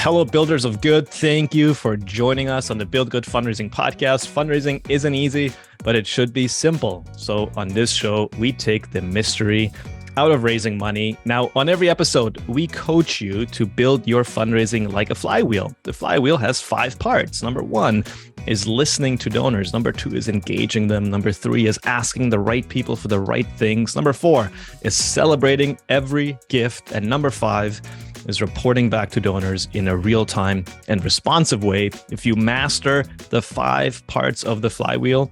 hello, builders of good. Thank you for joining us on the Build Good Fundraising podcast. Fundraising isn't easy, but it should be simple. So on this show, we take the mystery out of raising money. Now, on every episode, we coach you to build your fundraising like a flywheel. The flywheel has 5 parts. Number 1 is listening to donors. Number 2 is engaging them. Number 3 is asking the right people for the right things. Number 4 is celebrating every gift. And number 5 is reporting back to donors in a real-time and responsive way. If you master the 5 parts of the flywheel,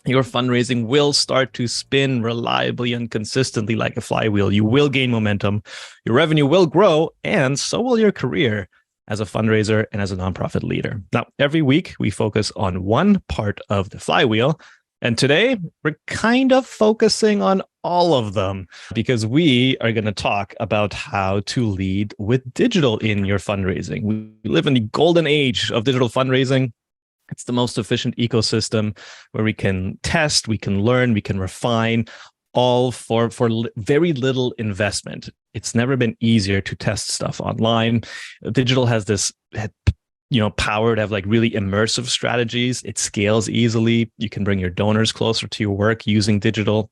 your fundraising will start to spin reliably and consistently like a flywheel. You will gain momentum, your revenue will grow, and so will your career as a fundraiser and as a nonprofit leader. Now, every week we focus on one part of the flywheel, and today we're kind of focusing on all of them because we are going to talk about how to lead with digital in your fundraising. We live in the golden age of digital fundraising. It's the most efficient ecosystem where we can test, we can learn, we can refine, all for very little investment. It's never been easier to test stuff online. Digital has this power to have like really immersive strategies. It scales easily. You can bring your donors closer to your work using digital.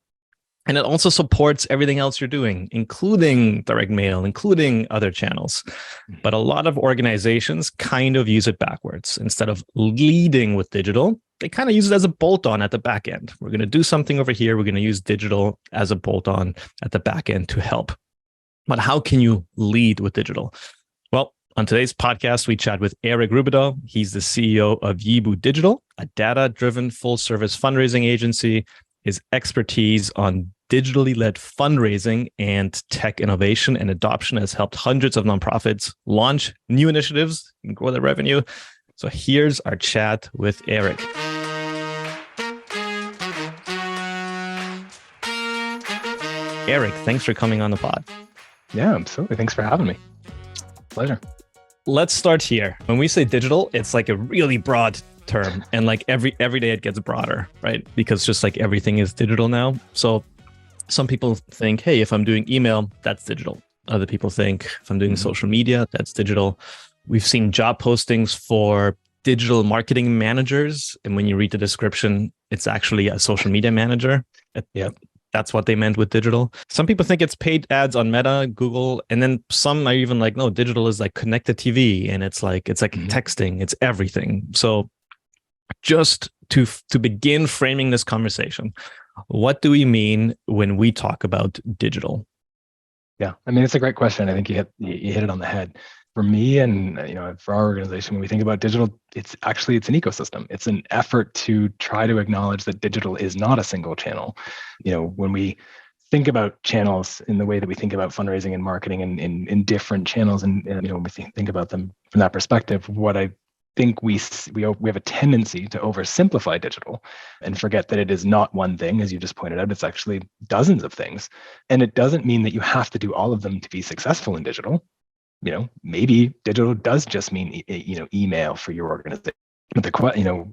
And it also supports everything else you're doing, including direct mail, including other channels. But a lot of organizations kind of use it backwards. Instead of leading with digital, they kind of use it as a bolt-on at the back end. We're going to do something over here. We're going to use digital as a bolt-on at the back end to help. But how can you lead with digital? Well, on today's podcast, we chat with Erik Rubadeau. He's the CEO of Yeeboo Digital, a data-driven full-service fundraising agency. His expertise on digitally led fundraising and tech innovation and adoption has helped hundreds of nonprofits launch new initiatives and grow their revenue. So here's our chat with Erik. Erik, thanks for coming on the pod. Yeah, absolutely. Thanks for having me. Pleasure. Let's start here. When we say digital, it's like a really broad term, and like every day it gets broader, right? Because just like everything is digital now. So some people think, hey, if I'm doing email, that's digital. Other people think if I'm doing social media, that's digital. We've seen job postings for digital marketing managers, and when you read the description, it's actually a social media manager. Yeah. That's what they meant with digital. Some people think it's paid ads on Meta, Google, and then some are even like, no, digital is like connected TV, and it's like texting, it's everything. So just to begin framing this conversation, what do we mean when we talk about digital? Yeah, I mean, it's a great question. I think you hit it on the head. For me and for our organization, when we think about digital, it's an ecosystem. It's an effort to try to acknowledge that digital is not a single channel. When we think about channels in the way that we think about fundraising and marketing and in different channels, and when we think about them from that perspective, what I think we have a tendency to oversimplify digital and forget that it is not one thing, as you just pointed out. It's actually dozens of things, and it doesn't mean that you have to do all of them to be successful in digital. Maybe digital does just mean email for your organization. But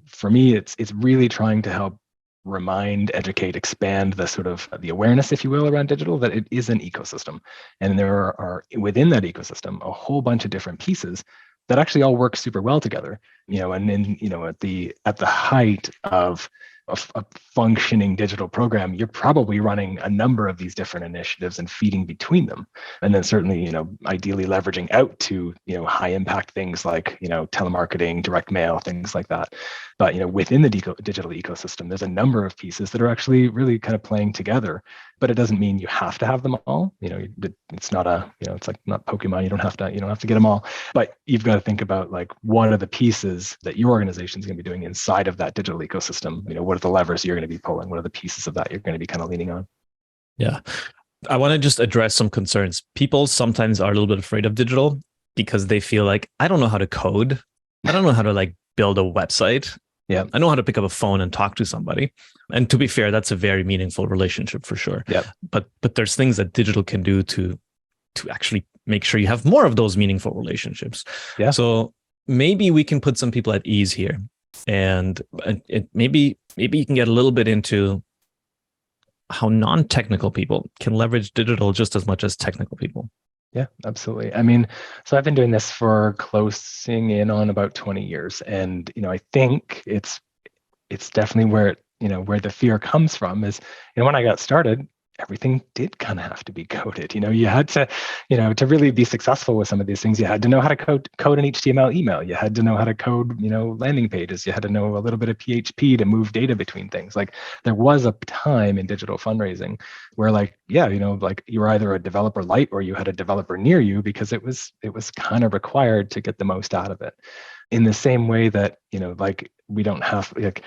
for me, it's really trying to help remind, educate, expand the awareness, if you will, around digital, that it is an ecosystem, and there are within that ecosystem a whole bunch of different pieces that actually all work super well together. And then at the height of a functioning digital program, you're probably running a number of these different initiatives and feeding between them. And then certainly, ideally leveraging out to, high impact things like, telemarketing, direct mail, things like that. But, within the digital ecosystem, there's a number of pieces that are actually really kind of playing together, but it doesn't mean you have to have them all. It's not it's like not Pokemon. You don't have to get them all, but you've got to think about like, what are the pieces that your organization is going to be doing inside of that digital ecosystem? What are the levers you're going to be pulling? What are the pieces of that you're going to be kind of leaning on? Yeah. I want to just address some concerns. People sometimes are a little bit afraid of digital because they feel like, I don't know how to code. I don't know how to like build a website. Yeah. I know how to pick up a phone and talk to somebody. And to be fair, that's a very meaningful relationship for sure. Yeah. But there's things that digital can do to actually make sure you have more of those meaningful relationships. Yeah. So maybe we can put some people at ease here, and maybe you can get a little bit into how non-technical people can leverage digital just as much as technical people. Yeah, absolutely. I mean, so I've been doing this for closing in on about 20 years. And, I think it's definitely where, where the fear comes from is, when I got started, everything did kind of have to be coded. You had to, to really be successful with some of these things, you had to know how to code an HTML email. You had to know how to code, landing pages. You had to know a little bit of PHP to move data between things. Like there was a time in digital fundraising where like, yeah, like you were either a developer light or you had a developer near you because it was kind of required to get the most out of it. In the same way that, like we don't have like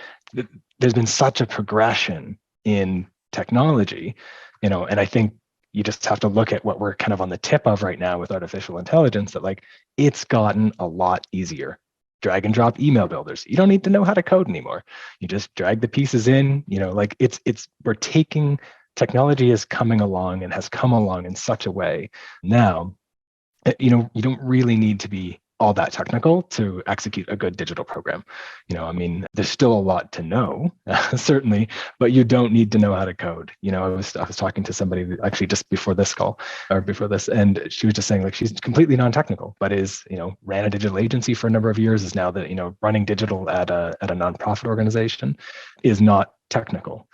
there's been such a progression in technology, and I think you just have to look at what we're kind of on the tip of right now with artificial intelligence, that like it's gotten a lot easier. Drag and drop email builders. You don't need to know how to code anymore. You just drag the pieces in, like we're taking technology is coming along and has come along in such a way now, you don't really need to be all that technical to execute a good digital program. I mean, there's still a lot to know, certainly, but you don't need to know how to code. I was talking to somebody actually just before this call or before this, and she was just saying like she's completely non-technical, but ran a digital agency for a number of years, is now that running digital at a nonprofit organization is not technical.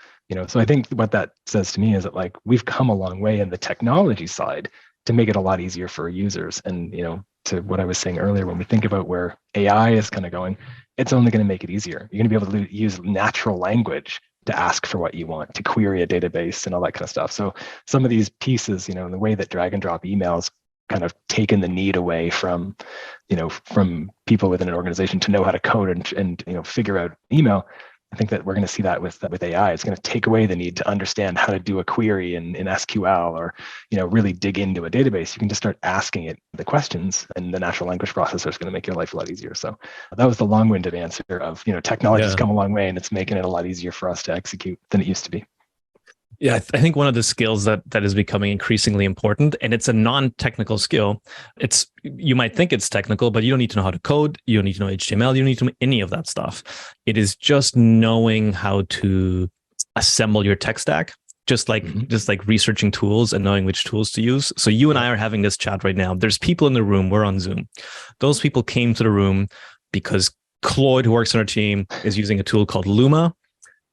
So I think what that says to me is that like we've come a long way in the technology side to make it a lot easier for users. And to what I was saying earlier, when we think about where AI is kind of going, it's only going to make it easier. You're going to be able to use natural language to ask for what you want, to query a database and all that kind of stuff. So some of these pieces, in the way that drag and drop emails kind of taken the need away from, from people within an organization to know how to code and figure out email. I think that we're going to see that with AI. It's going to take away the need to understand how to do a query in SQL or, really dig into a database. You can just start asking it the questions, and the natural language processor is going to make your life a lot easier. So that was the long-winded answer of, technology's come a long way and it's making it a lot easier for us to execute than it used to be. Yeah, I think one of the skills that is becoming increasingly important, and it's a non-technical skill. You might think it's technical, but you don't need to know how to code. You don't need to know HTML. You don't need to know any of that stuff. It is just knowing how to assemble your tech stack, just like researching tools and knowing which tools to use. So you and I are having this chat right now. There's people in the room. We're on Zoom. Those people came to the room because Claude, who works on our team, is using a tool called Luma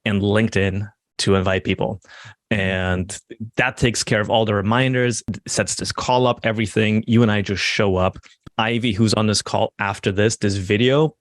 and LinkedIn to invite people. And that takes care of all the reminders, sets this call up, everything. You and I just show up. Ivy, who's on this call after this video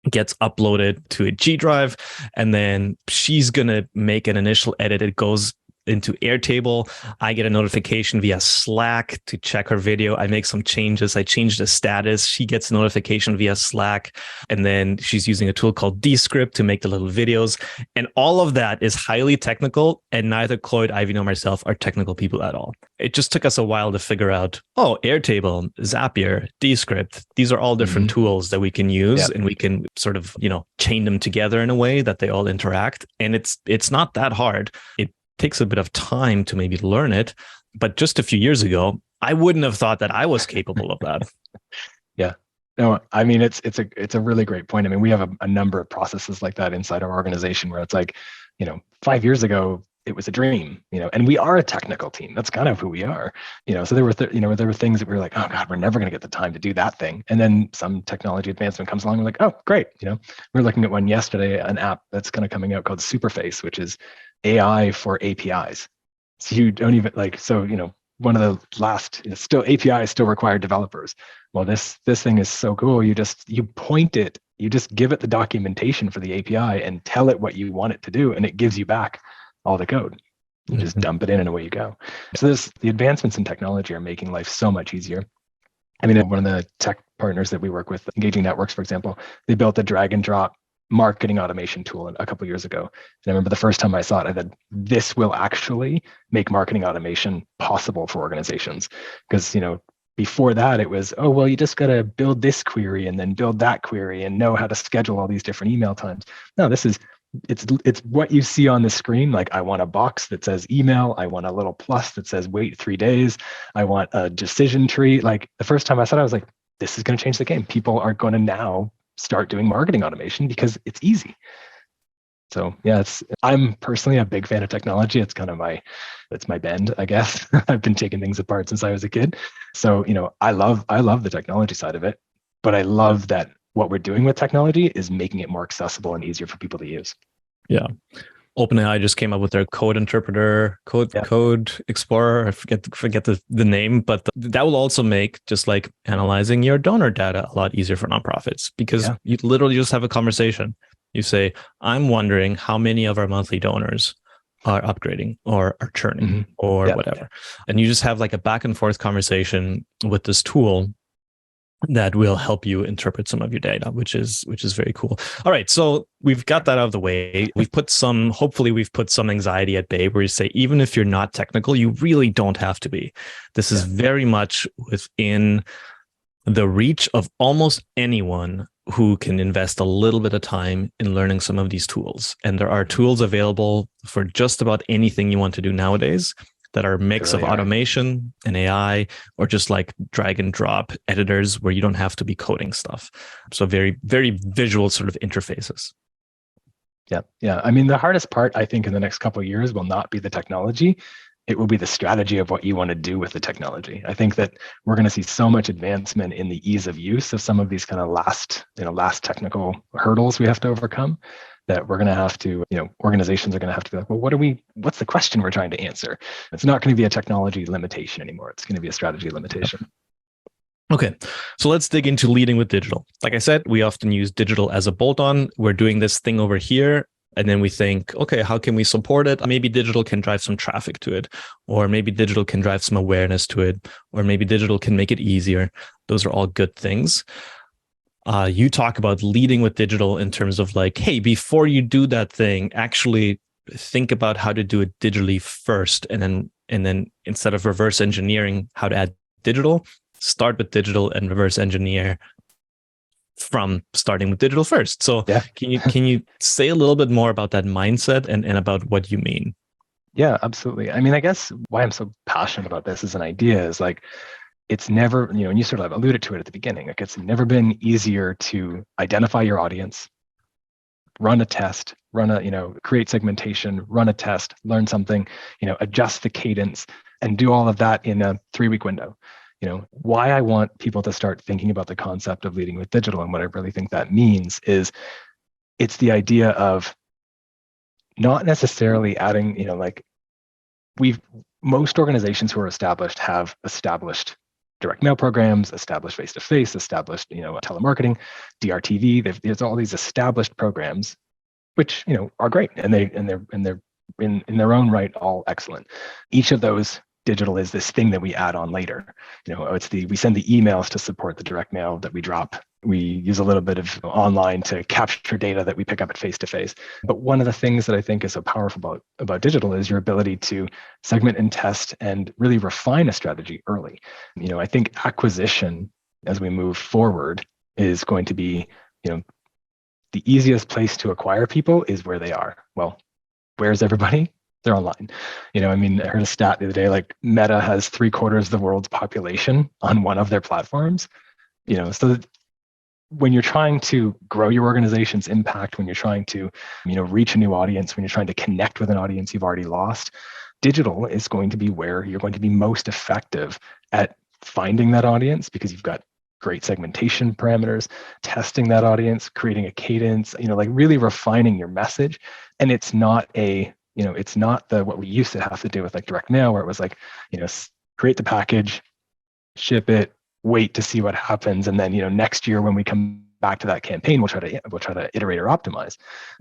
gets uploaded to a G drive, and then she's going to make an initial edit. It goes into Airtable. I get a notification via Slack to check her video. I make some changes. I change the status. She gets a notification via Slack. And then she's using a tool called Descript to make the little videos. And all of that is highly technical. And neither Cloyd, Ivy, nor myself are technical people at all. It just took us a while to figure out, Airtable, Zapier, Descript. These are all different tools that we can use, and we can sort of, chain them together in a way that they all interact. And it's not that hard. It takes a bit of time to maybe learn it, but just a few years ago, I wouldn't have thought that I was capable of that. Yeah. No, I mean, it's a really great point. I mean, we have a number of processes like that inside our organization where it's like, 5 years ago, it was a dream, and we are a technical team. That's kind of who we are, so there were, there were things that we were like, oh God, we're never going to get the time to do that thing. And then some technology advancement comes along. We're like, oh, great. We were looking at one yesterday, an app that's kind of coming out called Superface, which is AI for APIs. So you don't even one of the last, still APIs still require developers. Well, this thing is so cool. You point it, you just give it the documentation for the API and tell it what you want it to do, and it gives you back all the code. You just dump it in and away you go. So the advancements in technology are making life so much easier. I mean, one of the tech partners that we work with, Engaging Networks, for example, they built a drag and drop marketing automation tool a couple of years ago. And I remember the first time I saw it, I said, this will actually make marketing automation possible for organizations. Because, before that, it was, oh, well, you just got to build this query and then build that query and know how to schedule all these different email times. No, it's what you see on the screen. Like, I want a box that says email. I want a little plus that says wait 3 days. I want a decision tree. Like, the first time I saw it, I was like, this is going to change the game. People are going to now start doing marketing automation because it's easy. So yeah, I'm personally a big fan of technology. It's kind of it's my bend, I guess. I've been taking things apart since I was a kid. So, I love the technology side of it, but I Yeah. love that what we're doing with technology is making it more accessible and easier for people to use. Yeah. OpenAI just came up with their code interpreter, Yeah. code explorer. I forget the name, but that will also make just like analyzing your donor data a lot easier for nonprofits, because Yeah. you literally just have a conversation. You say, I'm wondering how many of our monthly donors are upgrading or are churning Mm-hmm. or Yeah. whatever. And you just have like a back and forth conversation with this tool that will help you interpret some of your data, which is very cool. All right, so we've got that out of the way. Hopefully we've put some anxiety at bay, where you say, even if you're not technical, you really don't have to be. This is very much within the reach of almost anyone who can invest a little bit of time in learning some of these tools. And there are tools available for just about anything you want to do nowadays that are a mix of automation and AI, or just like drag and drop editors where you don't have to be coding stuff. So very, very visual sort of interfaces. Yeah. Yeah. I mean, the hardest part, I think, in the next couple of years will not be the technology. It will be the strategy of what you want to do with the technology. I think that we're going to see so much advancement in the ease of use of some of these kind of last technical hurdles we have to overcome, that we're going to have to, organizations are going to have to be like, well, what's the question we're trying to answer? It's not going to be a technology limitation anymore. It's going to be a strategy limitation. Okay, so let's dig into leading with digital. Like I said, we often use digital as a bolt-on. We're doing this thing over here, and then we think, okay, how can we support it? Maybe digital can drive some traffic to it, or maybe digital can drive some awareness to it, or maybe digital can make it easier. Those are all good things. You talk about leading with digital in terms of like, hey, before you do that thing, actually think about how to do it digitally first, and then instead of reverse engineering how to add digital, start with digital and reverse engineer from starting with digital first. So yeah. can you say a little bit more about that mindset and about what you mean? Yeah, absolutely. I mean, I guess why I'm so passionate about this as an idea is like, it's never, and you sort of alluded to it at the beginning, like it's never been easier to identify your audience, run a test, create segmentation, run a test, learn something, adjust the cadence, and do all of that in a 3-week window. Why I want people to start thinking about the concept of leading with digital, and what I really think that means is it's the idea of not necessarily adding, most organizations who are established have established direct mail programs, established face-to-face, established, telemarketing, DRTV. There's all these established programs, which, are great, and they're in their own right all excellent. Each of those, digital is this thing that we add on later. We send the emails to support the direct mail that we drop. We use a little bit of online to capture data that we pick up at face-to-face. But one of the things that I think is so powerful about digital is your ability to segment and test and really refine a strategy early. I think acquisition, as we move forward, is going to be, the easiest place to acquire people is where they are. Well, where's everybody? They're online. I heard a stat the other day, like Meta has 3/4 of the world's population on one of their platforms. So when you're trying to grow your organization's impact, when you're trying to, reach a new audience, when you're trying to connect with an audience you've already lost, digital is going to be where you're going to be most effective at finding that audience, because you've got great segmentation parameters, testing that audience, creating a cadence, like really refining your message. And it's not what we used to have to do with like direct mail, where it was like, create the package, ship it, wait to see what happens, and then next year when we come back to that campaign, we'll try to iterate or optimize.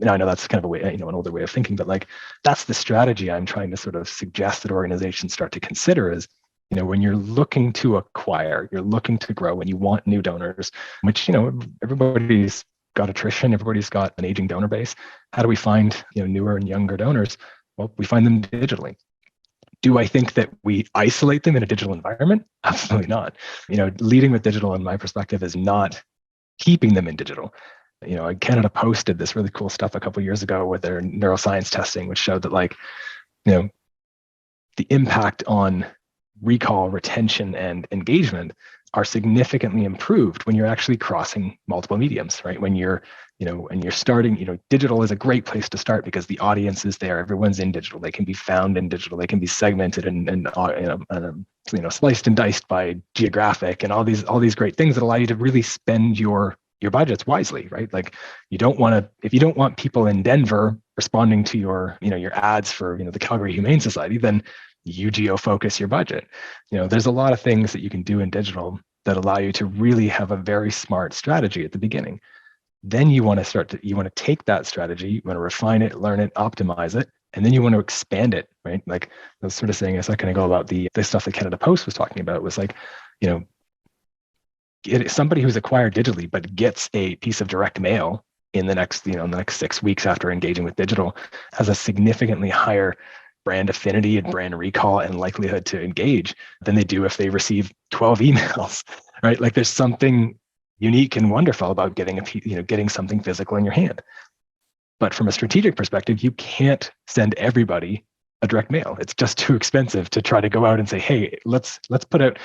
I know that's kind of a way, an older way of thinking, but like that's the strategy I'm trying to sort of suggest that organizations start to consider is, when you're looking to acquire, you're looking to grow, when you want new donors, which everybody's got attrition, everybody's got an aging donor base. How do we find newer and younger donors? Well, we find them digitally. Do I think that we isolate them in a digital environment? Absolutely not. Leading with digital, in my perspective, is not keeping them in digital. Canada Post did this really cool stuff a couple of years ago with their neuroscience testing, which showed that the impact on recall, retention, and engagement are significantly improved when you're actually crossing multiple mediums, right? When you're and you're starting, digital is a great place to start because the audience is there. Everyone's in digital. They can be found in digital. They can be segmented and sliced and diced by geographic and all these great things that allow you to really spend your budgets wisely, right? Like if you don't want people in Denver responding to your ads for, the Calgary Humane Society, then you geo-focus your budget. There's a lot of things that you can do in digital that allow you to really have a very smart strategy at the beginning. Then you want to take that strategy, you want to refine it, learn it, optimize it, and then you want to expand it, right? Like I was sort of saying a second ago about the stuff that Canada Post was talking about was like, somebody who's acquired digitally but gets a piece of direct mail in the next 6 weeks after engaging with digital has a significantly higher brand affinity and brand recall and likelihood to engage than they do if they receive 12 emails, right? Like there's something unique and wonderful about getting something physical in your hand. But from a strategic perspective, you can't send everybody a direct mail. It's just too expensive to try to go out and say, hey, let's put out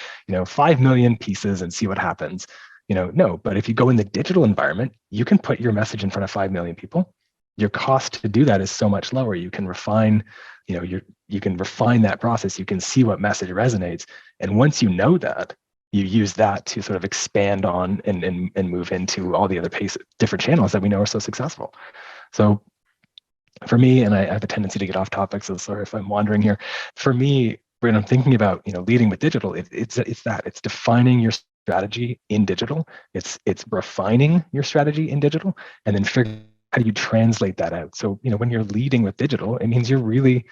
5 million pieces and see what happens. No, but if you go in the digital environment, you can put your message in front of 5 million people. Your cost to do that is so much lower. You can refine, you can refine that process. You can see what message resonates. And once you know that, you use that to sort of expand on and move into all the other different channels that we know are so successful. So for me, and I have a tendency to get off topic, so sorry if I'm wandering here. For me, when I'm thinking about leading with digital, it's defining your strategy in digital. It's refining your strategy in digital, and then figuring how do you translate that out. So when you're leading with digital, it means you really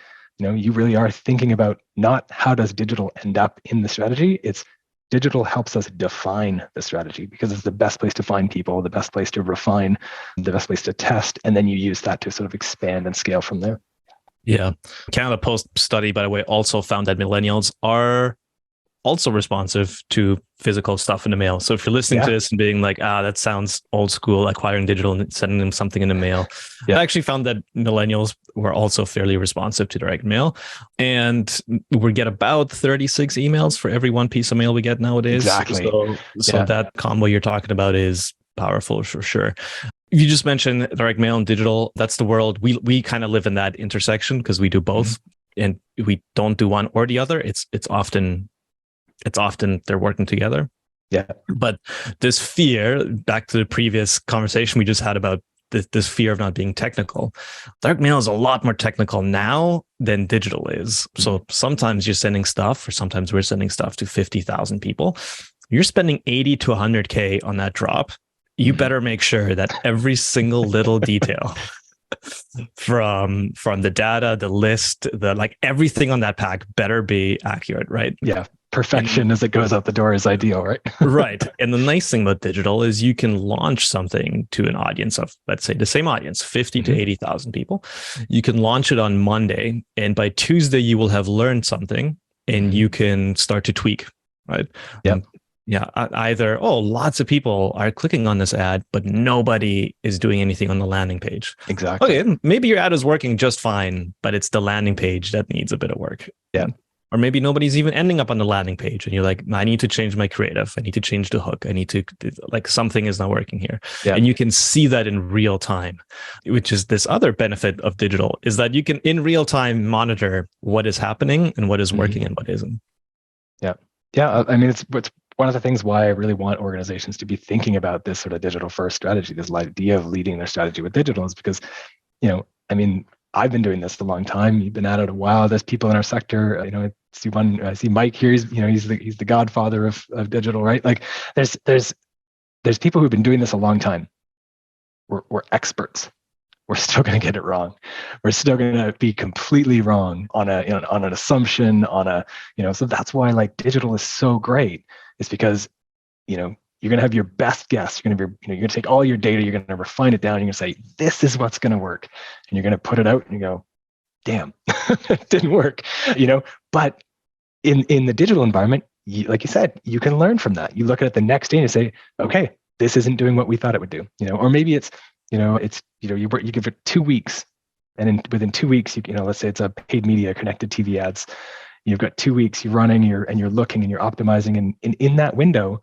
are thinking about not how does digital end up in the strategy. It's digital helps us define the strategy because it's the best place to find people, the best place to refine, the best place to test, and then you use that to sort of expand and scale from there. Yeah. Canada Post study, by the way, also found that millennials are also responsive to physical stuff in the mail. So if you're listening to this and being like, that sounds old school, acquiring digital and sending them something in the mail, I actually found that millennials were also fairly responsive to direct mail. And we get about 36 emails for every one piece of mail we get nowadays. Exactly. So that combo you're talking about is powerful for sure. You just mentioned direct mail and digital. That's the world. We kind of live in that intersection because we do both, and we don't do one or the other. It's often they're working together. Yeah. But this fear, back to the previous conversation we just had about this fear of not being technical, direct mail is a lot more technical now than digital is. So sometimes you're sending stuff, or sometimes we're sending stuff to 50,000 people. You're spending 80 to 100K on that drop. You better make sure that every single little detail from the data, the list, everything on that pack better be accurate, right? Yeah. Perfection as it goes out the door is ideal, right? Right. And the nice thing about digital is you can launch something to an audience of, let's say, the same audience, 50 to 80,000 people. You can launch it on Monday, and by Tuesday, you will have learned something and you can start to tweak, right? Yeah. Yeah. Either, lots of people are clicking on this ad, but nobody is doing anything on the landing page. Exactly. Okay. Maybe your ad is working just fine, but it's the landing page that needs a bit of work. Yeah. Or maybe nobody's even ending up on the landing page and you're like, I need to change my creative. I need to change the hook. I need to, something is not working here. Yeah. And you can see that in real time, which is this other benefit of digital, is that you can in real time monitor what is happening and what is working and what isn't. Yeah. Yeah. I mean, it's one of the things why I really want organizations to be thinking about this sort of digital first strategy, this idea of leading their strategy with digital, is because, I've been doing this a long time. You've been at it a while. There's people in our sector. I see Mike here. He's the godfather of digital, right? Like there's people who've been doing this a long time. We're experts. We're still going to get it wrong. We're still going to be completely wrong on an assumption, so that's why digital is so great. It's because you're going to have your best guess. You're going to take all your data, you're going to refine it down. You're going to say, this is what's going to work. And you're going to put it out and you go, damn, it didn't work, But in the digital environment, like you said, you can learn from that. You look at it the next day and you say, okay, this isn't doing what we thought it would do, or maybe it's you give it 2 weeks, and within 2 weeks, let's say it's a paid media connected TV ads. You've got 2 weeks, you're running, you're looking and you're optimizing, and in that window,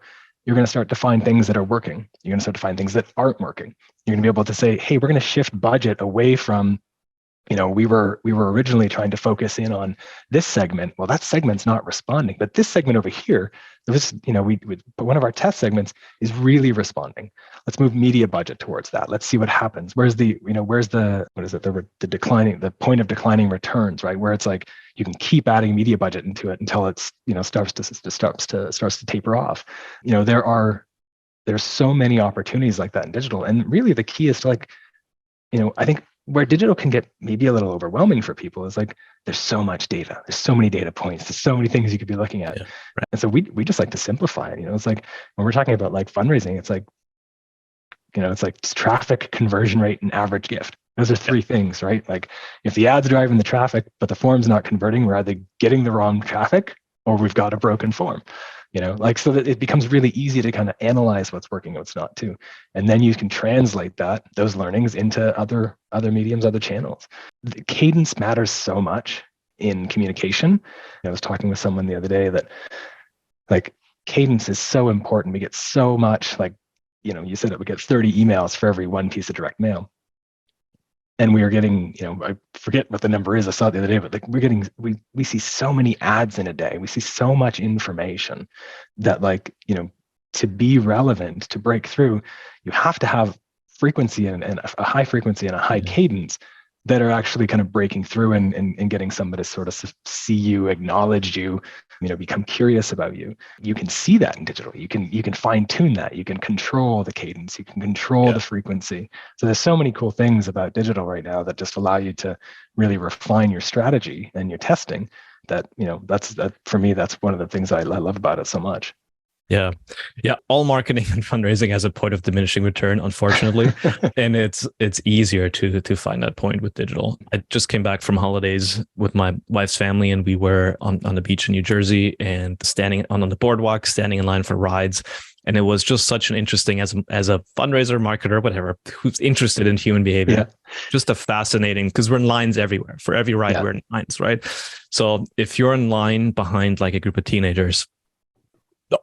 you're going to start to find things that are working. You're going to start to find things that aren't working. You're going to be able to say, hey, we're going to shift budget away from, we were originally trying to focus in on this segment. Well, that segment's not responding, but this segment over here, but one of our test segments is really responding. Let's move media budget towards that. Let's see what happens. Where's the point of declining returns, right? Where it's like you can keep adding media budget into it until it's starts to taper off. There's so many opportunities like that in digital, and really the key is to I think where digital can get maybe a little overwhelming for people is like there's so much data, there's so many data points, there's so many things you could be looking at. Yeah, right. And so we just like to simplify it. It's like when we're talking about like fundraising, it's like it's traffic, conversion rate, and average gift. Those are three things, right? Like if the ad's driving the traffic, but the form's not converting, we're either getting the wrong traffic or we've got a broken form. So that it becomes really easy to kind of analyze what's working and what's not too. And then you can translate those learnings into other mediums, other channels. The cadence matters so much in communication. I was talking with someone the other day that like cadence is so important. We get so much you said that we get 30 emails for every one piece of direct mail. And we are getting, I forget what the number is. I saw it the other day, but we see so many ads in a day. We see so much information that to be relevant, to break through, you have to have frequency and a high frequency and a high cadence that are actually kind of breaking through and getting somebody to sort of see you, acknowledge you, become curious about you. You can see that in digital. You can fine tune that. You can control the cadence. You can control the frequency. So there's so many cool things about digital right now that just allow you to really refine your strategy and your testing. That for me, that's one of the things I love about it so much. Yeah. All marketing and fundraising has a point of diminishing return, unfortunately. And it's easier to find that point with digital. I just came back from holidays with my wife's family, and we were on the beach in New Jersey and standing on the boardwalk, standing in line for rides. And it was just such an interesting, as a fundraiser, marketer, whatever, who's interested in human behavior, just a fascinating, because we're in lines everywhere. For every ride, we're in lines, right? So if you're in line behind like a group of teenagers,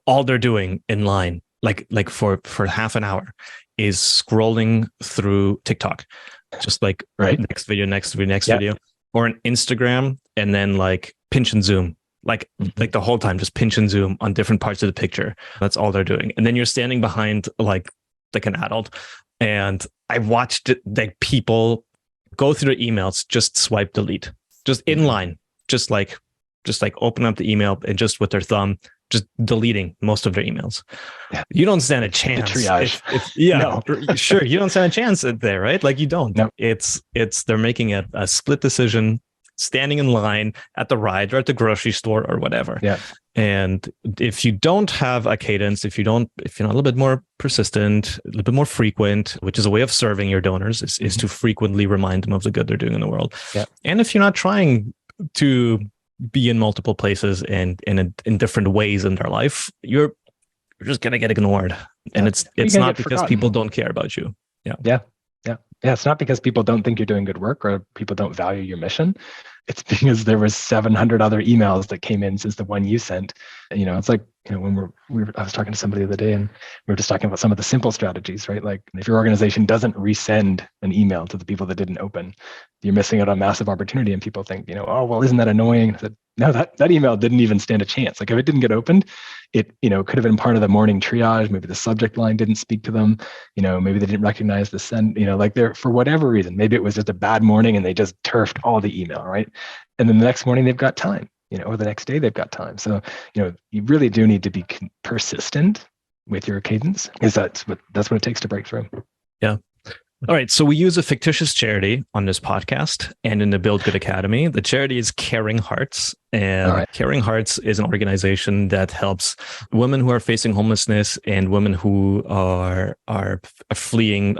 all they're doing in line, like for half an hour, is scrolling through TikTok, just like next video, or an Instagram, and then like pinch and zoom, like the whole time, just pinch and zoom on different parts of the picture. That's all they're doing. And then you're standing behind like an adult, and I watched it, like people go through the emails, just swipe delete, just in line, just like open up the email and just with their thumb, just deleting most of their emails. Yeah. You don't stand a chance. The triage. No. Sure. You don't stand a chance there, right? Like you don't. No. It's they're making a split decision, standing in line at the ride or at the grocery store or whatever. Yeah. And if you don't have a cadence, if you're not a little bit more persistent, a little bit more frequent, which is a way of serving your donors, is to frequently remind them of the good they're doing in the world. Yeah. And if you're not trying to be in multiple places and in different ways in their life, you're just gonna get ignored. And it's not because forgotten. People don't care about you. Yeah. It's not because people don't think you're doing good work or people don't value your mission. It's because there was 700 other emails that came in since the one you sent. It's like, when I was talking to somebody the other day, and we were just talking about some of the simple strategies, right? Like if your organization doesn't resend an email to the people that didn't open, you're missing out on massive opportunity. And people think, oh, well, isn't that annoying? I said, no, that email didn't even stand a chance. Like if it didn't get opened, it, could have been part of the morning triage. Maybe the subject line didn't speak to them. Maybe they didn't recognize the send, like they're, for whatever reason, maybe it was just a bad morning and they just turfed all the email, right? And then the next morning they've got time, or the next day they've got time. So, you really do need to be persistent with your cadence, because that's what it takes to break through. Yeah. All right. So we use a fictitious charity on this podcast and in the Build Good Academy. The charity is Caring Hearts. And Caring Hearts is an organization that helps women who are facing homelessness and women who are fleeing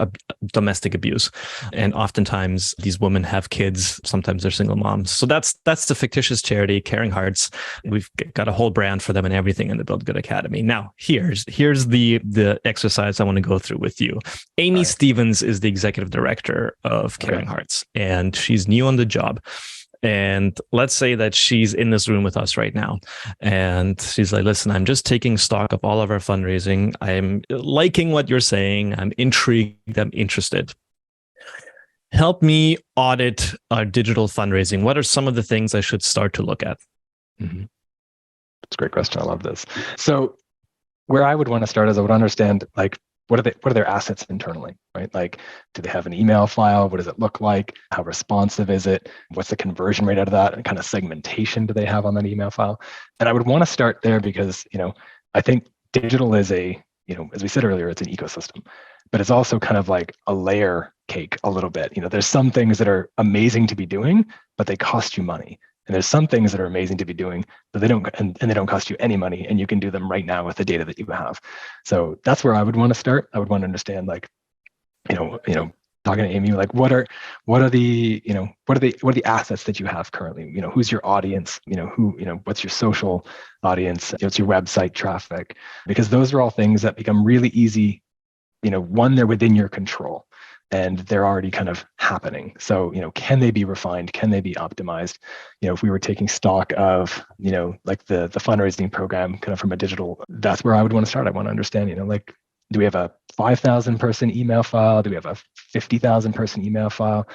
domestic abuse. And oftentimes these women have kids. Sometimes they're single moms. So that's the fictitious charity, Caring Hearts. We've got a whole brand for them and everything in the Build Good Academy. Now, here's the exercise I want to go through with you. Amy Stevens is the executive director of Caring Hearts, and she's new on the job. And let's say that she's in this room with us right now. And she's like, listen, I'm just taking stock of all of our fundraising. I'm liking what you're saying. I'm intrigued. I'm interested. Help me audit our digital fundraising. What are some of the things I should start to look at? Mm-hmm. That's a great question. I love this. So where I would want to start is I would understand, like, what are their assets internally, right? Like, do they have an email file? What does it look like? How responsive is it? What's the conversion rate out of that? And kind of segmentation do they have on that email file? And I would want to start there because, I think digital is as we said earlier, it's an ecosystem, but it's also kind of like a layer cake a little bit. There's some things that are amazing to be doing, but they cost you money. And there's some things that are amazing to be doing, but they don't, and they don't cost you any money, and you can do them right now with the data that you have. So that's where I would want to start. I would want to understand, like, talking to Amy, like, what are the assets that you have currently? Who's your audience? What's your social audience? What's your website traffic? Because those are all things that become really easy. One, they're within your control, and they're already kind of happening. So, can they be refined? Can they be optimized? If we were taking stock of, like the fundraising program kind of from a digital, that's where I would want to start. I want to understand, like, do we have a 5,000 person email file? Do we have a 50,000 person email file?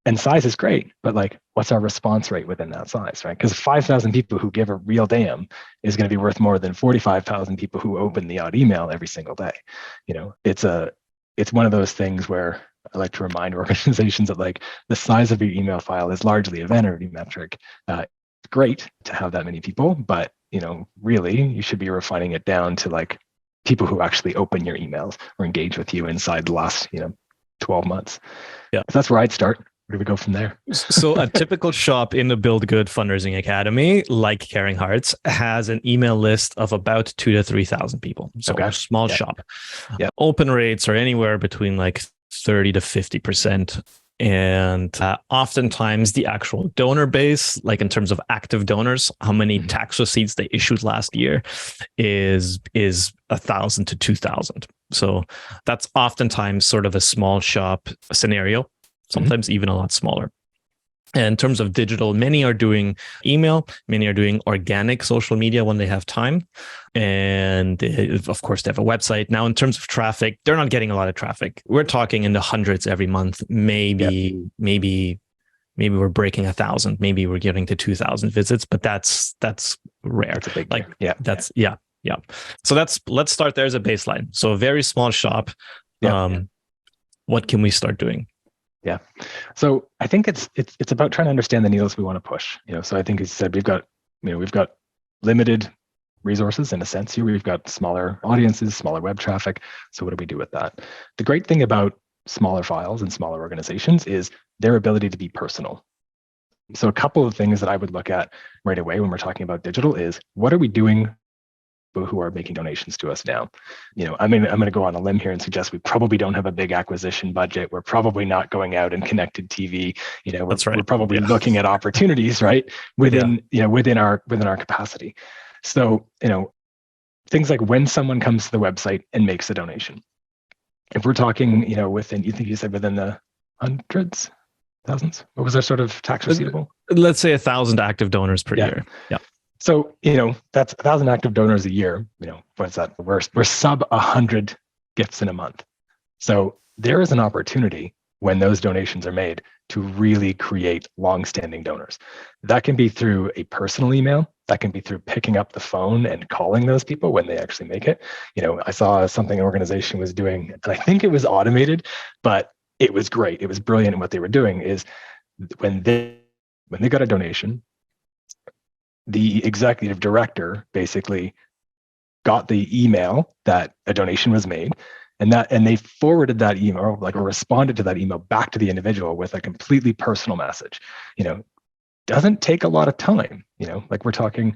And size is great, but like, what's our response rate within that size, right? Because 5,000 people who give a real damn is going to be worth more than 45,000 people who open the odd email every single day. It's one of those things where I like to remind organizations that, like, the size of your email file is largely a vanity metric. It's great to have that many people, but really you should be refining it down to, like, people who actually open your emails or engage with you inside the last 12 months. Yeah, so that's where I'd start. Where do we go from there? So a typical shop in the Build Good Fundraising Academy, like Caring Hearts, has an email list of about 2,000 to 3,000 people. So a small shop. Yeah. Open rates are anywhere between like 30 to 50%. And oftentimes the actual donor base, like in terms of active donors, how many tax receipts they issued last year is 1,000 to 2,000. So that's oftentimes sort of a small shop scenario, sometimes even a lot smaller. And in terms of digital, many are doing email, many are doing organic social media when they have time. And of course, they have a website. Now, in terms of traffic, they're not getting a lot of traffic. We're talking in the hundreds every month. Maybe we're breaking 1,000. Maybe we're getting to 2,000 visits, but that's rare. That's a big, yeah. So let's start there as a baseline. So a very small shop. What can we start doing? Yeah. So I think it's about trying to understand the needles we want to push. So I think, as you said, we've got limited resources in a sense here. We've got smaller audiences, smaller web traffic. So what do we do with that? The great thing about smaller files and smaller organizations is their ability to be personal. So a couple of things that I would look at right away when we're talking about digital is, what are we doing who are making donations to us now? I'm going to go on a limb here and suggest we probably don't have a big acquisition budget. We're probably not going out and connected TV. That's right. We're probably looking at opportunities, right, within our capacity. So things like when someone comes to the website and makes a donation. If we're talking, within, you think you said within the hundreds, thousands, what was our sort of tax receivable? Let's say 1,000 active donors per year. Yeah. So, that's 1,000 active donors a year. What's that? We're sub 100 gifts in a month. So there is an opportunity when those donations are made to really create long-standing donors. That can be through a personal email. That can be through picking up the phone and calling those people when they actually make it. I saw something an organization was doing, and I think it was automated, but it was great. It was brilliant. And what they were doing is, when they got a donation, the executive director basically got the email that a donation was made, and they forwarded that email, or responded to that email back to the individual with a completely personal message. Doesn't take a lot of time. We're talking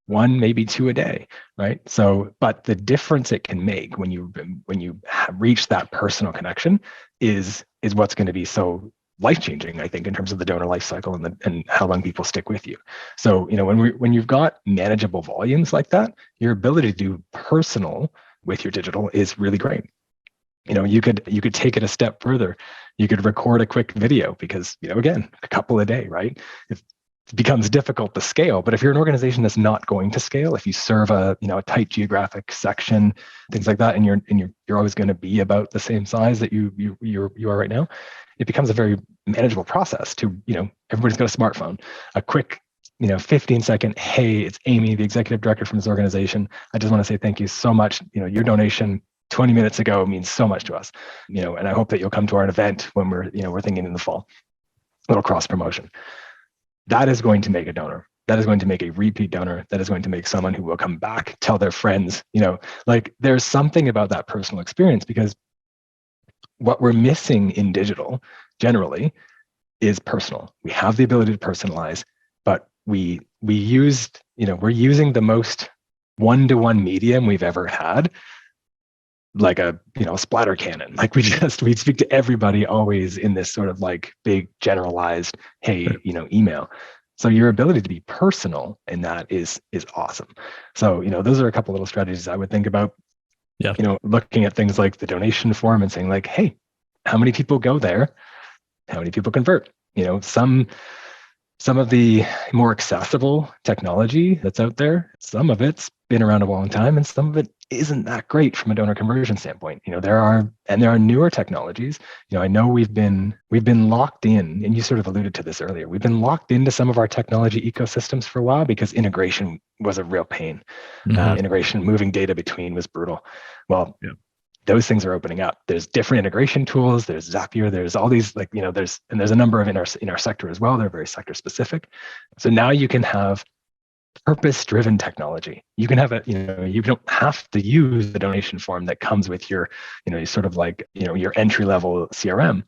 1, maybe 2 a day, right? So, but the difference it can make when you reach that personal connection is what's going to be so life-changing, I think, in terms of the donor life cycle and how long people stick with you. So, when you've got manageable volumes like that, your ability to do personal with your digital is really great. You could take it a step further. You could record a quick video because, again, a couple a day, right? It becomes difficult to scale. But if you're an organization that's not going to scale, if you serve a tight geographic section, things like that, and you're always going to be about the same size that you are right now, it becomes a very manageable process to, everybody's got a smartphone. A quick 15-second, hey, it's Amy, the executive director from this organization. I just want to say thank you so much. Your donation 20 minutes ago means so much to us. And I hope that you'll come to our event when we're thinking in the fall. A little cross promotion. That is going to make a donor. That is going to make a repeat donor. That is going to make someone who will come back, tell their friends. There's something about that personal experience, because what we're missing in digital generally is personal. We have the ability to personalize, but we're using the most one-to-one medium we've ever had, like a splatter cannon. Like we speak to everybody always in this sort of like big generalized, hey, email. So your ability to be personal in that is awesome. So those are a couple little strategies I would think about. Yeah. Looking at things like the donation form and saying like, hey, how many people go there? How many people convert? Some of the more accessible technology that's out there, some of it's been around a long time, and some of it isn't that great from a donor conversion standpoint. There are newer technologies. I know we've been locked in, and you sort of alluded to this earlier. We've been locked into some of our technology ecosystems for a while because integration was a real pain. Mm-hmm. Integration, moving data between was brutal. Well, yeah. Those things are opening up. There's different integration tools. There's Zapier. There's all these there's a number of in our sector as well. They're very sector specific. So now you can have purpose-driven technology. You can have you don't have to use the donation form that comes with your sort of like your entry-level CRM.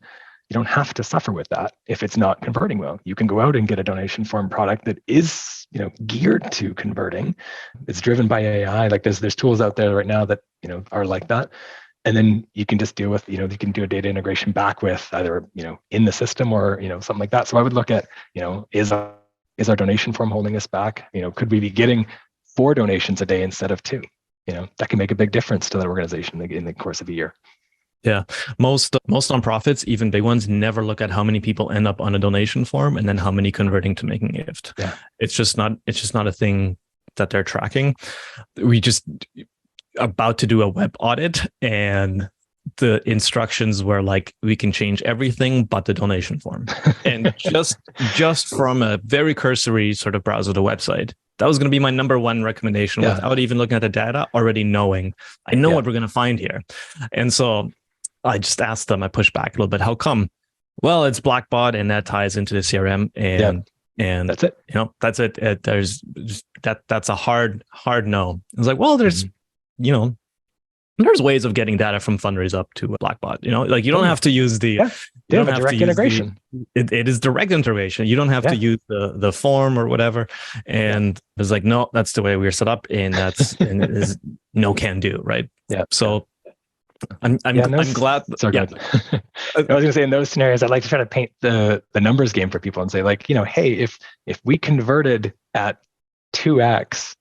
You don't have to suffer with that if it's not converting well. You can go out and get a donation form product that is geared to converting. It's driven by AI. Like there's tools out there right now that are like that. And then you can just deal with, you can do a data integration back with either, in the system or, something like that. So I would look at, is our donation form holding us back? Could we be getting 4 donations a day instead of 2? That can make a big difference to that organization in the course of a year. Yeah. Most nonprofits, even big ones, never look at how many people end up on a donation form and then how many converting to making a gift. Yeah. It's just not a thing that they're tracking. We just about to do a web audit, and the instructions were like, we can change everything but the donation form. And just from a very cursory sort of browse of the website, that was going to be my number one recommendation without even looking at the data, already knowing I know what we're going to find here. And so I just asked them, I pushed back a little bit. How come? Well, it's Blackbot and that ties into the CRM and that's it. That's it. There's that's a hard no. I was like, well, there's there's ways of getting data from Fundraise up to Blackbot. You don't have to use the direct integration. It is direct integration. You don't have to use the form or whatever. And it was like, no, that's the way we're set up, and and it is no can do, right? Yeah. So I'm glad. Sorry, I was going to say, in those scenarios, I'd like to try to paint the numbers game for people and say, like, hey, if we converted at 2x,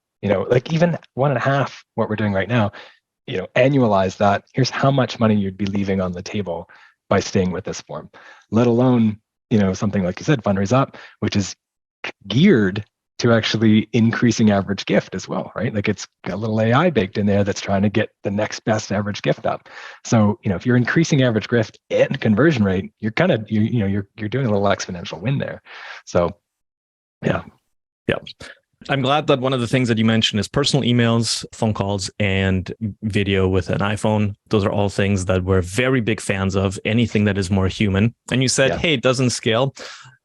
like even 1.5 what we're doing right now, annualize that, here's how much money you'd be leaving on the table by staying with this form, let alone, something like you said, Fundraise Up, which is geared to actually increasing average gift as well, right? Like it's got a little AI baked in there that's trying to get the next best average gift up. So, if you're increasing average gift and conversion rate, you're kind of, you're doing a little exponential win there. So, yeah. I'm glad that one of the things that you mentioned is personal emails, phone calls, and video with an iPhone. Those are all things that we're very big fans of, anything that is more human. And you said, hey, it doesn't scale.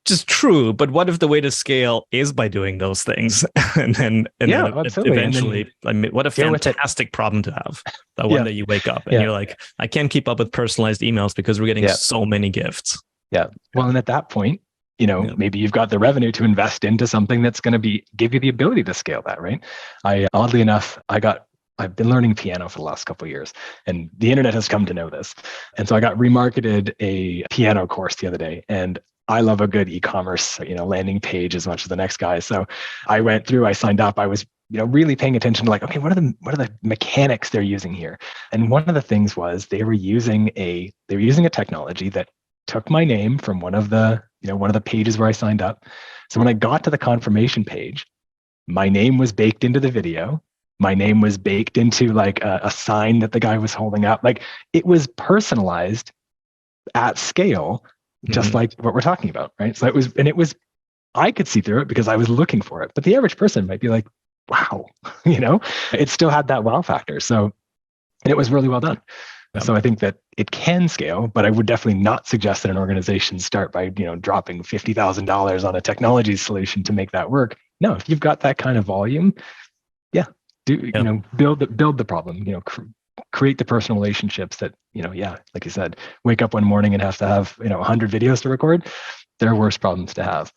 Just true. But what if the way to scale is by doing those things? and then eventually, what a fantastic problem to have. That one day you wake up and you're like, I can't keep up with personalized emails because we're getting so many gifts. Yeah. Well, and at that point, maybe you've got the revenue to invest into something that's going to give you the ability to scale that, right? Oddly enough, I've been learning piano for the last couple of years, and the internet has come to know this. And so I got remarketed a piano course the other day, and I love a good e-commerce, landing page as much as the next guy. So I went through, I signed up, I was really paying attention to like, okay, what are the mechanics they're using here? And one of the things was they were using a technology that took my name from one of the pages where I signed up. So when I got to the confirmation page, my name was baked into the video. My name was baked into like a sign that the guy was holding up. Like it was personalized at scale, just like what we're talking about, right? So it was, I could see through it because I was looking for it. But the average person might be like, wow, it still had that wow factor. So, and it was really well done. Yep. So I think that it can scale, but I would definitely not suggest that an organization start by, dropping $50,000 on a technology solution to make that work. No, if you've got that kind of volume, build the problem, create the personal relationships that, like you said, wake up one morning and have to have, 100 videos to record. There are worse problems to have.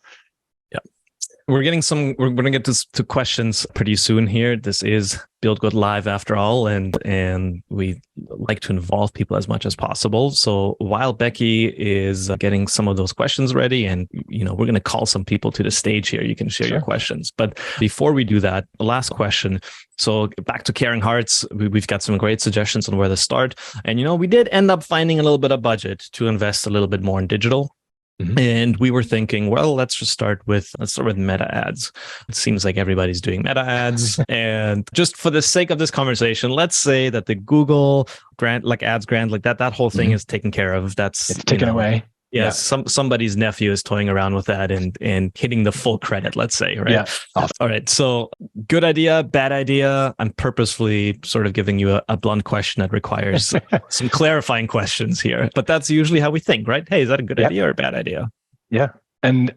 We're going to get to questions pretty soon here. This is Build Good Live after all, and we like to involve people as much as possible. So while Becky is getting some of those questions ready, and we're going to call some people to the stage here, you can share your questions. But before we do that, last question. So back to Caring Hearts, we've got some great suggestions on where to start. And we did end up finding a little bit of budget to invest a little bit more in digital. Mm-hmm. And we were thinking, well, let's start with meta ads. It seems like everybody's doing meta ads. And just for the sake of this conversation, let's say that the Google grant, like ads grant, like that whole thing is taken care of. It's taken away. Yes, yeah. Somebody's nephew is toying around with that and hitting the full credit, let's say, right? Yeah. Awesome. All right. So good idea, bad idea. I'm purposefully sort of giving you a blunt question that requires some clarifying questions here. But that's usually how we think, right? Hey, is that a good idea or a bad idea? Yeah. And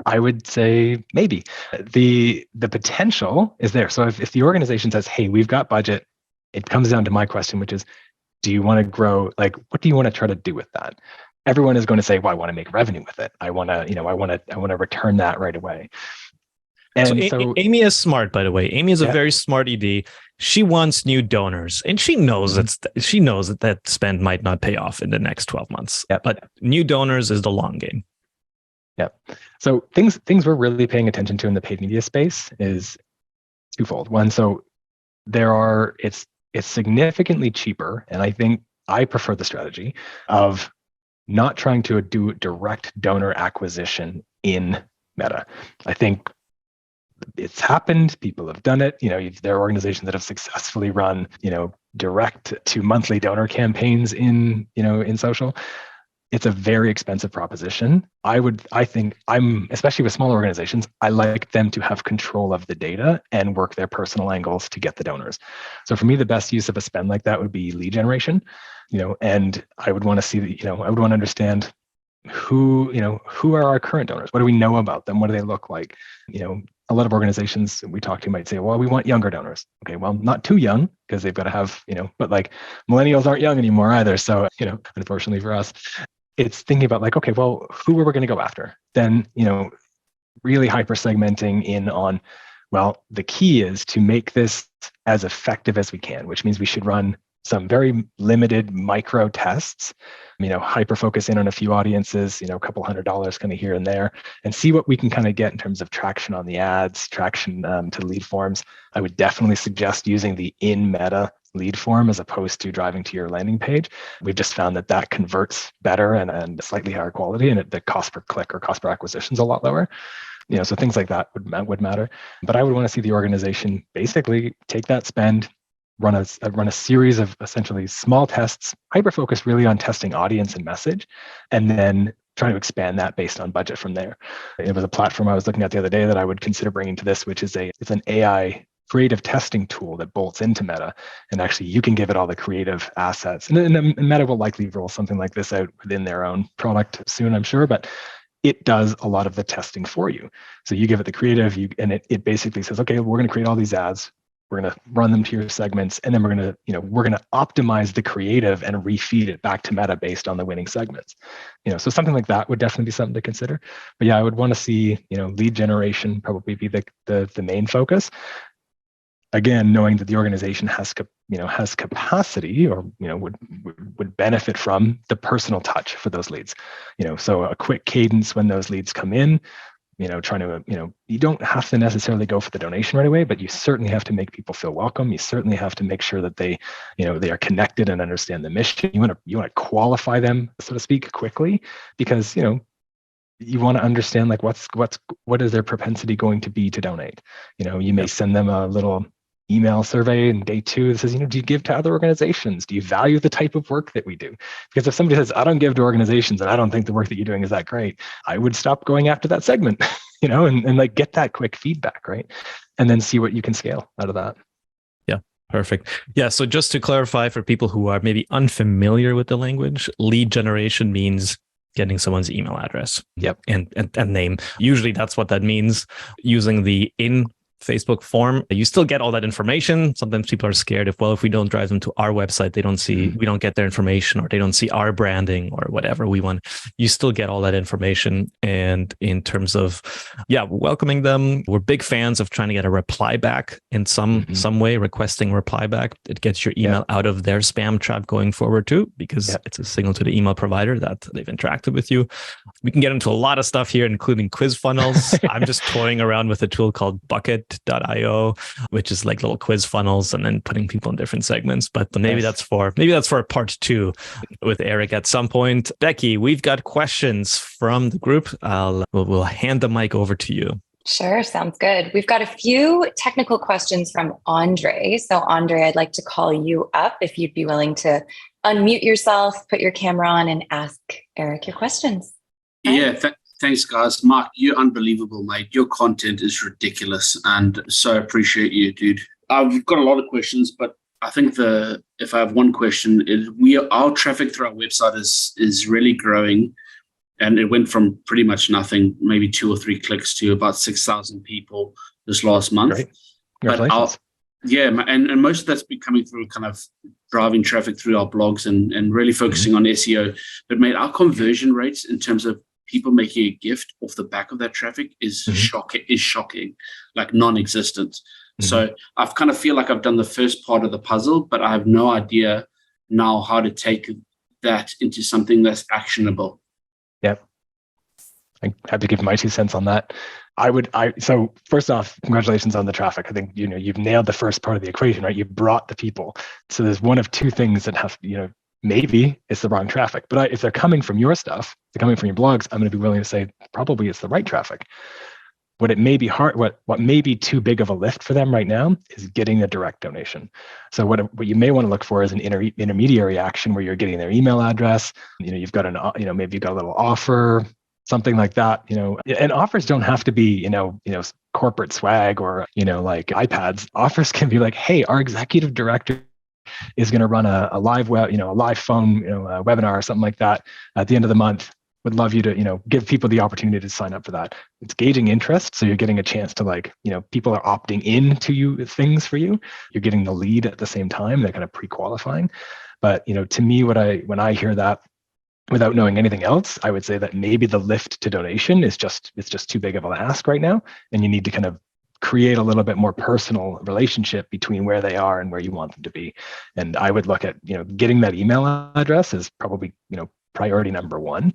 I would say maybe. The potential is there. So if the organization says, hey, we've got budget, it comes down to my question, which is, do you want to grow? Like, what do you want to try to do with that? Everyone is going to say, well, I want to make revenue with it. I want to return that right away. And so Amy is smart, by the way. Amy is a very smart ED. She wants new donors, and she knows that spend might not pay off in the next 12 months. Yep. But new donors is the long game. Yeah. So things we're really paying attention to in the paid media space is twofold. One, so it's significantly cheaper, and I think I prefer the strategy of not trying to do direct donor acquisition in Meta. I think it's happened. People have done it. There are organizations that have successfully run, direct to monthly donor campaigns in social. It's a very expensive proposition. I think especially with smaller organizations, I like them to have control of the data and work their personal angles to get the donors. So for me, the best use of a spend like that would be lead generation, and I would want to see, I would want to understand who are our current donors? What do we know about them? What do they look like? A lot of organizations we talk to might say, well, we want younger donors. Okay, well, not too young because they've got to have, but like millennials aren't young anymore either. So, unfortunately for us, it's thinking about like, okay, well, who are we going to go after? Then, really hyper segmenting in on, well, the key is to make this as effective as we can, which means we should run some very limited micro tests, hyper focus in on a few audiences, a couple $100 kind of here and there, and see what we can kind of get in terms of traction on the ads, traction to lead forms. I would definitely suggest using the in Meta lead form as opposed to driving to your landing page. We've just found that converts better and slightly higher quality, and the cost per click or cost per acquisition is a lot lower. So things like that would matter. But I would want to see the organization basically take that spend, run a series of essentially small tests, hyper-focused really on testing audience and message, and then trying to expand that based on budget from there. It was a platform I was looking at the other day that I would consider bringing to this, which is it's an AI creative testing tool that bolts into Meta, and actually you can give it all the creative assets. And Meta will likely roll something like this out within their own product soon, I'm sure, but it does a lot of the testing for you. So you give it the creative, and it basically says, okay, we're going to create all these ads. We're going to run them to your segments, and then we're going to optimize the creative and refeed it back to Meta based on the winning segments. So something like that would definitely be something to consider. But yeah, I would want to see, lead generation probably be the main focus. Again, knowing that the organization has capacity or would benefit from the personal touch for those leads. So a quick cadence when those leads come in, trying to, you don't have to necessarily go for the donation right away, but you certainly have to make people feel welcome. You certainly have to make sure that they are connected and understand the mission. You want to qualify them, so to speak, quickly, because, you want to understand like what is their propensity going to be to donate. You may send them a little email survey in day 2 that says, do you give to other organizations? Do you value the type of work that we do? Because if somebody says, I don't give to organizations and I don't think the work that you're doing is that great, I would stop going after that segment, and like get that quick feedback, right? And then see what you can scale out of that. Yeah, perfect. Yeah. So just to clarify for people who are maybe unfamiliar with the language, lead generation means getting someone's email address. Yep. And name. Usually that's what that means. Using the in Facebook form, you still get all that information. Sometimes people are scared if we don't drive them to our website, they don't see, we don't get their information, or they don't see our branding or whatever we want. You still get all that information. And in terms of, welcoming them, we're big fans of trying to get a reply back in some way, requesting reply back. It gets your email out of their spam trap going forward too, because it's a signal to the email provider that they've interacted with you. We can get into a lot of stuff here, including quiz funnels. I'm just toying around with a tool called Bucket.io, which is like little quiz funnels and then putting people in different segments. But maybe that's for a part 2 with Erik at some point. Becky, we've got questions from the group. We'll hand the mic over to you. Sure. Sounds good. We've got a few technical questions from Andre. So Andre, I'd like to call you up if you'd be willing to unmute yourself, put your camera on, and ask Erik your questions. Yeah, thanks, guys. Mark, you're unbelievable, mate. Your content is ridiculous, and so appreciate you, dude. I've got a lot of questions, but I think if I have one question, our traffic through our website is really growing, and it went from pretty much nothing, maybe 2 or 3 clicks, to about 6,000 people this last month. Great. Congratulations. And most of that's been coming through kind of driving traffic through our blogs and really focusing on SEO. But mate, our conversion rates in terms of people making a gift off the back of that traffic is shocking, like non-existent. So I kind of feel like I've done the first part of the puzzle, but I have no idea now how to take that into something that's actionable. Yep. I have to give my 2 cents on that. So first off, congratulations on the traffic. I think, you've nailed the first part of the equation, right? You brought the people. So there's one of 2 things that have, maybe it's the wrong traffic, but if they're coming from your stuff, they're coming from your blogs, I'm going to be willing to say probably it's the right traffic. What may be too big of a lift for them right now is getting a direct donation. So what you may want to look for is an intermediary action where you're getting their email address. You've got maybe you've got a little offer, something like that. And offers don't have to be corporate swag or like iPads. Offers can be like, hey, our executive director is going to run a live phone webinar or something like that at the end of the month. Would love you to give people the opportunity to sign up for that. It's gauging interest, so you're getting a chance to people are opting in to things for you. You're getting the lead at the same time. They're kind of pre-qualifying. But to me, when I hear that, without knowing anything else, I would say that maybe the lift to donation is just too big of an ask right now, and you need to kind of create a little bit more personal relationship between where they are and where you want them to be. And I would look at getting that email address is probably priority number 1.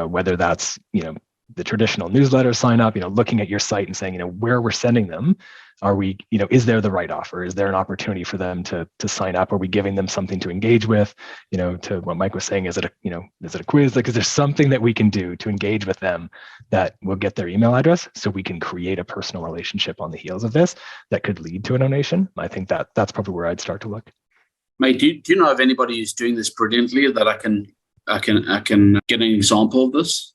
Whether that's the traditional newsletter sign up, looking at your site and saying where we're sending them, are we is there the right offer? Is there an opportunity for them to sign up? Are we giving them something to engage with? To what Mike was saying, is it a quiz? Like, is there something that we can do to engage with them that will get their email address so we can create a personal relationship on the heels of this that could lead to a donation? I think that's probably where I'd start to look. Mate, do you know of anybody who's doing this brilliantly that I can get an example of this?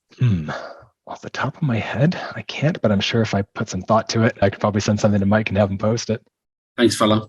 Off the top of my head, I can't, but I'm sure if I put some thought to it, I could probably send something to Mike and have him post it. Thanks, fella.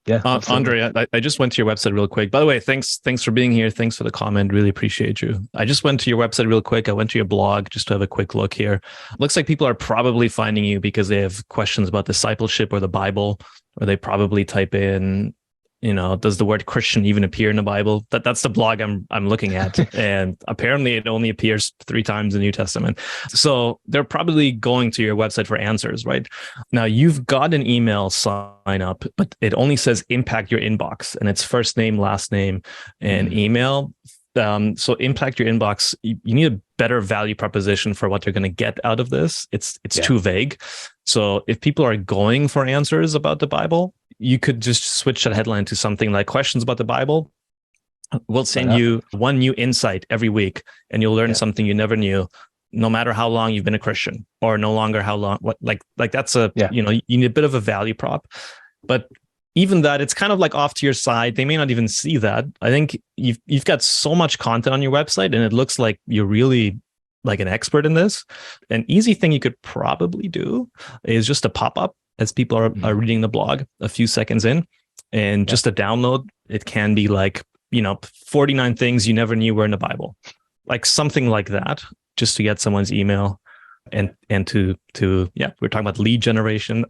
Yeah, Andre, I just went to your website real quick. By the way, thanks for being here. Thanks for the comment. Really appreciate you. I just went to your website real quick. I went to your blog just to have a quick look here. Looks like people are probably finding you because they have questions about discipleship or the Bible, or they probably type in, does the word Christian even appear in the Bible? That's the blog I'm looking at. And apparently it only appears 3 times in the New Testament. So they're probably going to your website for answers, right? Now you've got an email sign up, but it only says impact your inbox, and it's first name, last name, and email. So impact your inbox. You need a better value proposition for what they're going to get out of this. It's too vague. So if people are going for answers about the Bible, you could just switch that headline to something like questions about the Bible. We'll send you one new insight every week, and you'll learn something you never knew, no matter how long you've been a Christian, or no longer how long. Like that's you need a bit of a value prop, but even that, it's kind of like off to your side. They may not even see that. I think you've got so much content on your website, and it looks like you're really like an expert in this. An easy thing you could probably do is just a pop-up as people are reading the blog a few seconds in, and just a download. It can be like, 49 things you never knew were in the Bible, like something like that, just to get someone's email and to we're talking about lead generation.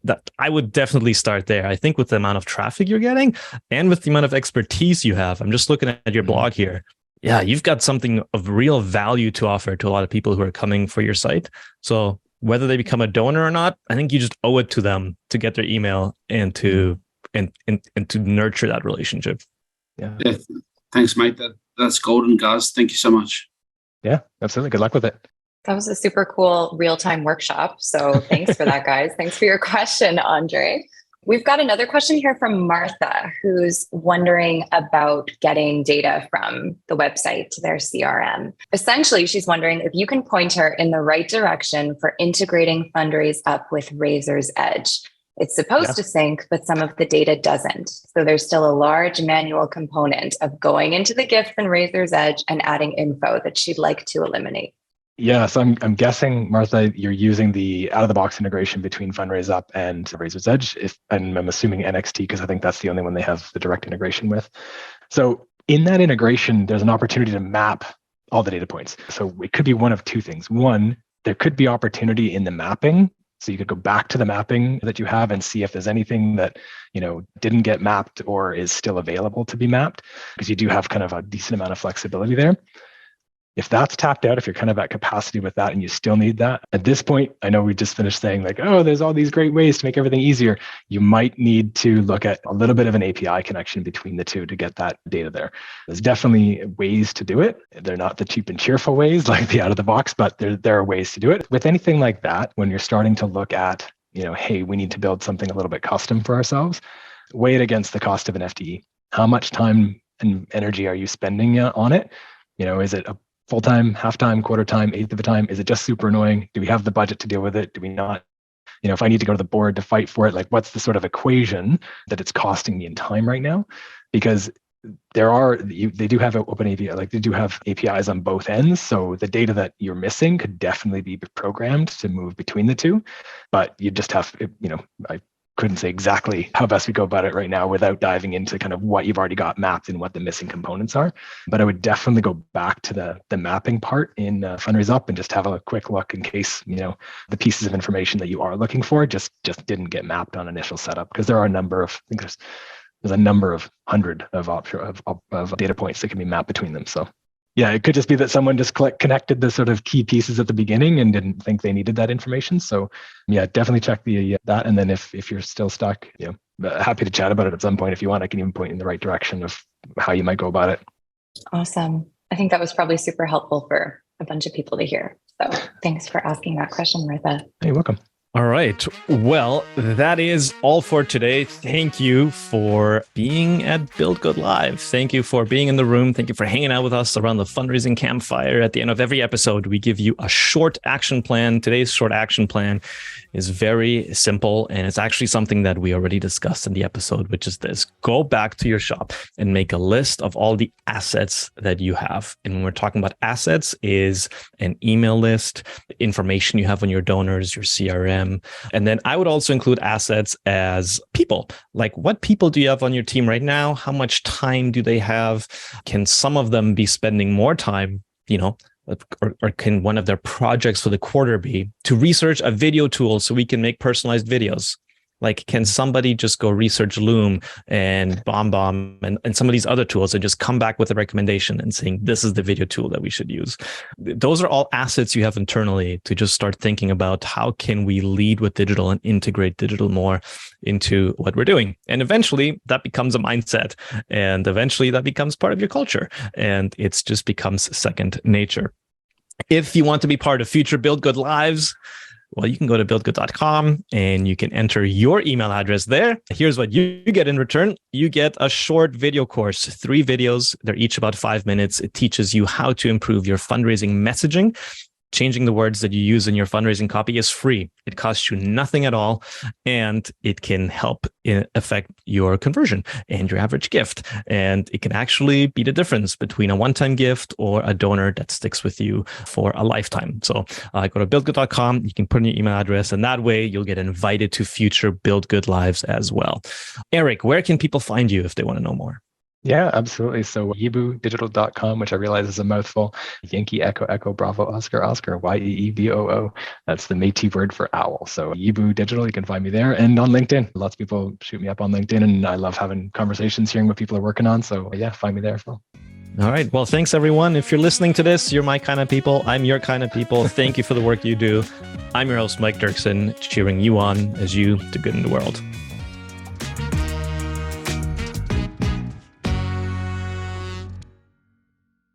That I would definitely start there. I think with the amount of traffic you're getting and with the amount of expertise you have, I'm just looking at your blog here. Yeah, you've got something of real value to offer to a lot of people who are coming for your site. So whether they become a donor or not, I think you just owe it to them to get their email and to and to nurture that relationship. Yeah. Thanks, mate. That's golden, guys. Thank you so much. Yeah, absolutely. Good luck with it. That was a super cool real-time workshop. So thanks for that, guys. Thanks for your question, Andre. We've got another question here from Martha, who's wondering about getting data from the website to their CRM. Essentially, she's wondering if you can point her in the right direction for integrating Fundraise Up with Razor's Edge. It's supposed to sync, but some of the data doesn't. So there's still a large manual component of going into the gift in Razor's Edge and adding info that she'd like to eliminate. Yeah, so I'm guessing, Martha, you're using the out-of-the-box integration between Fundraise Up and Razor's Edge, and I'm assuming NXT, because I think that's the only one they have the direct integration with. So in that integration, there's an opportunity to map all the data points. So it could be one of two things. One, there could be opportunity in the mapping. So you could go back to the mapping that you have and see if there's anything that, didn't get mapped or is still available to be mapped, because you do have kind of a decent amount of flexibility there. If that's tapped out, if you're kind of at capacity with that and you still need that, at this point, I know we just finished saying like, oh, there's all these great ways to make everything easier. You might need to look at a little bit of an API connection between the two to get that data there. There's definitely ways to do it. They're not the cheap and cheerful ways like the out of the box, but there are ways to do it. With anything like that, when you're starting to look at, hey, we need to build something a little bit custom for ourselves, weigh it against the cost of an FTE. How much time and energy are you spending on it? Is it a full-time, half-time, quarter-time, eighth of a time? Is it just super annoying? Do we have the budget to deal with it? Do we not? If I need to go to the board to fight for it, like what's the sort of equation that it's costing me in time right now? Because they do have an open API, like they do have APIs on both ends. So the data that you're missing could definitely be programmed to move between the two, but you just have, I couldn't say exactly how best we go about it right now without diving into kind of what you've already got mapped and what the missing components are. But I would definitely go back to the mapping part in Fundraise Up and just have a quick look in case, the pieces of information that you are looking for just didn't get mapped on initial setup, because there are a number of, I think there's a number of hundred of data points that can be mapped between them. So yeah, it could just be that someone just connected the sort of key pieces at the beginning and didn't think they needed that information. So yeah, definitely check that. And then if you're still stuck, happy to chat about it at some point. If you want, I can even point in the right direction of how you might go about it. Awesome. I think that was probably super helpful for a bunch of people to hear. So thanks for asking that question, Martha. You're welcome. All right. Well, that is all for today. Thank you for being at Build Good Live. Thank you for being in the room. Thank you for hanging out with us around the fundraising campfire. At the end of every episode, we give you a short action plan. Today's short action plan is very simple, and it's actually something that we already discussed in the episode, which is this: go back to your shop and make a list of all the assets that you have. And when we're talking about assets, is an email list, information you have on your donors, your CRM. And then I would also include assets as people. Like, what people do you have on your team right now? How much time do they have? Can some of them be spending more time, or can one of their projects for the quarter be to research a video tool so we can make personalized videos? Like, can somebody just go research Loom and BombBomb and some of these other tools and just come back with a recommendation and saying, this is the video tool that we should use? Those are all assets you have internally to just start thinking about how can we lead with digital and integrate digital more into what we're doing. And eventually that becomes a mindset, and eventually that becomes part of your culture, and it just becomes second nature. If you want to be part of future Build Good Lives, well, you can go to buildgood.com and you can enter your email address there. Here's what you get in return. You get a short video course, 3 videos. They're each about 5 minutes. It teaches you how to improve your fundraising messaging. Changing the words that you use in your fundraising copy is free. It costs you nothing at all, and it can help affect your conversion and your average gift. And it can actually be the difference between a one-time gift or a donor that sticks with you for a lifetime. So go to buildgood.com. You can put in your email address, and that way you'll get invited to future Build Good Lives as well. Eric, where can people find you if they want to know more? Yeah, absolutely. So YeebooDigital.com, which I realize is a mouthful. Yankee Echo Echo Bravo Oscar Oscar YEEBOO. That's the Métis word for owl. So Yeeboo Digital, you can find me there, and on LinkedIn. Lots of people shoot me up on LinkedIn, and I love having conversations, hearing what people are working on. So yeah, find me there as well. All right. Well, thanks everyone. If you're listening to this, you're my kind of people. I'm your kind of people. Thank you for the work you do. I'm your host, Mike Dirksen, cheering you on as you do good in the world.